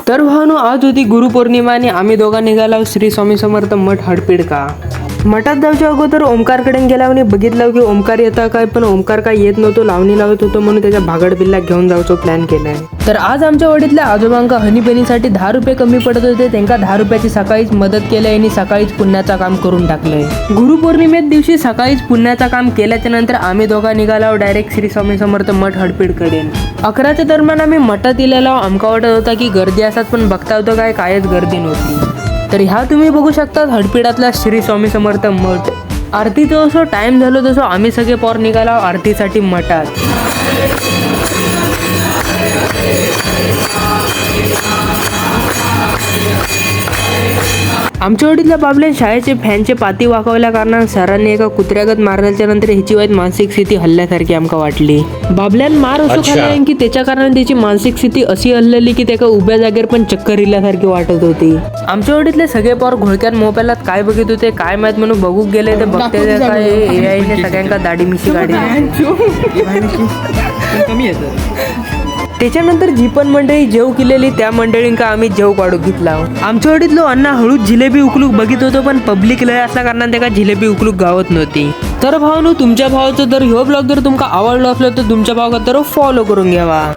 तर भावानो, आज होती गुरुपौर्णिमा आणि आम्ही दोघा निघालो श्री स्वामी समर्थ मठ हडपिडका. मठात जाऊच्या अगोदर ओमकारकडे गेल्यावर बघितलं की ओमकार येता काय, पण ओमकार काय येत नव्हतो, लावणी लावत होतो म्हणून त्याच्या भागड बिल्ला घेऊन जायचो प्लॅन केलाय. तर आज आमच्या वडीतल्या आजोबांका हनीबनीसाठी 10 रुपये कमी पडत होते, त्यांना 10 रुपयाची सकाळीच मदत केली आणि सकाळीच पुण्याचा काम करून टाकलंय. गुरुपौर्णिमेत दिवशी सकाळीच पुण्याचा काम केल्याच्या नंतर आम्ही दोघा निघालो डायरेक्ट श्री स्वामी समर्थ मठ हडपीडकडे. 11च्या दरम्यान आम्ही मठात इलेलो. आमका वाटत होता की गर्दी असतात, पण बघता होतं काय कायच गर्दी नव्हती. तर ह्या तुम्ही बघू शकता हडपीडातला श्री स्वामी समर्थ मठ. आरतीचं जसं टाइम झालो तसं आम्ही सगळे पोर निघालो आरतीसाठी मठात. आमच्या वडीतल्या बाबल्यान शाळेचे फॅनचे पाती वाकवल्या कारणान सरांनी एका कुत्र्यागत मारल्याच्या नंतर ह्याची वाईट मानसिक स्थिती हल्ल्यासारखी आमका वाटली. बाबल्यान मार असो खाल्ला की त्याच्या कारण त्याची मानसिक स्थिती अशी हल्लेली की त्याका उभ्या जागेवर पण चक्कर इल्यासारखी वाटत होती. आमच्या वडीतले सगळे पोर घोळक्यात मोबाईलात काय बघत होते काय माहित म्हणून बघू गेले तर बघते काय एआयने सगळ्यांका दाढी मिशी काढली. त्याच्यानंतर जी पण मंडळी जेव केलेली त्या मंडळींका आम्ही जेव काढून घेतला. आमच्या वडीतलो अण्णा हळूच जिलेबी उकलूक बघित होतो, पण पब्लिक लय असल्या कारणाने त्याला जिलेबी उकलूक गावत नव्हती. तर भावानो, तुमच्या भावाचं जर ह्यो ब्लॉग जर तुमका आवडलो असलो तर तुमच्या भावाला तर फॉलो करून घ्यावा.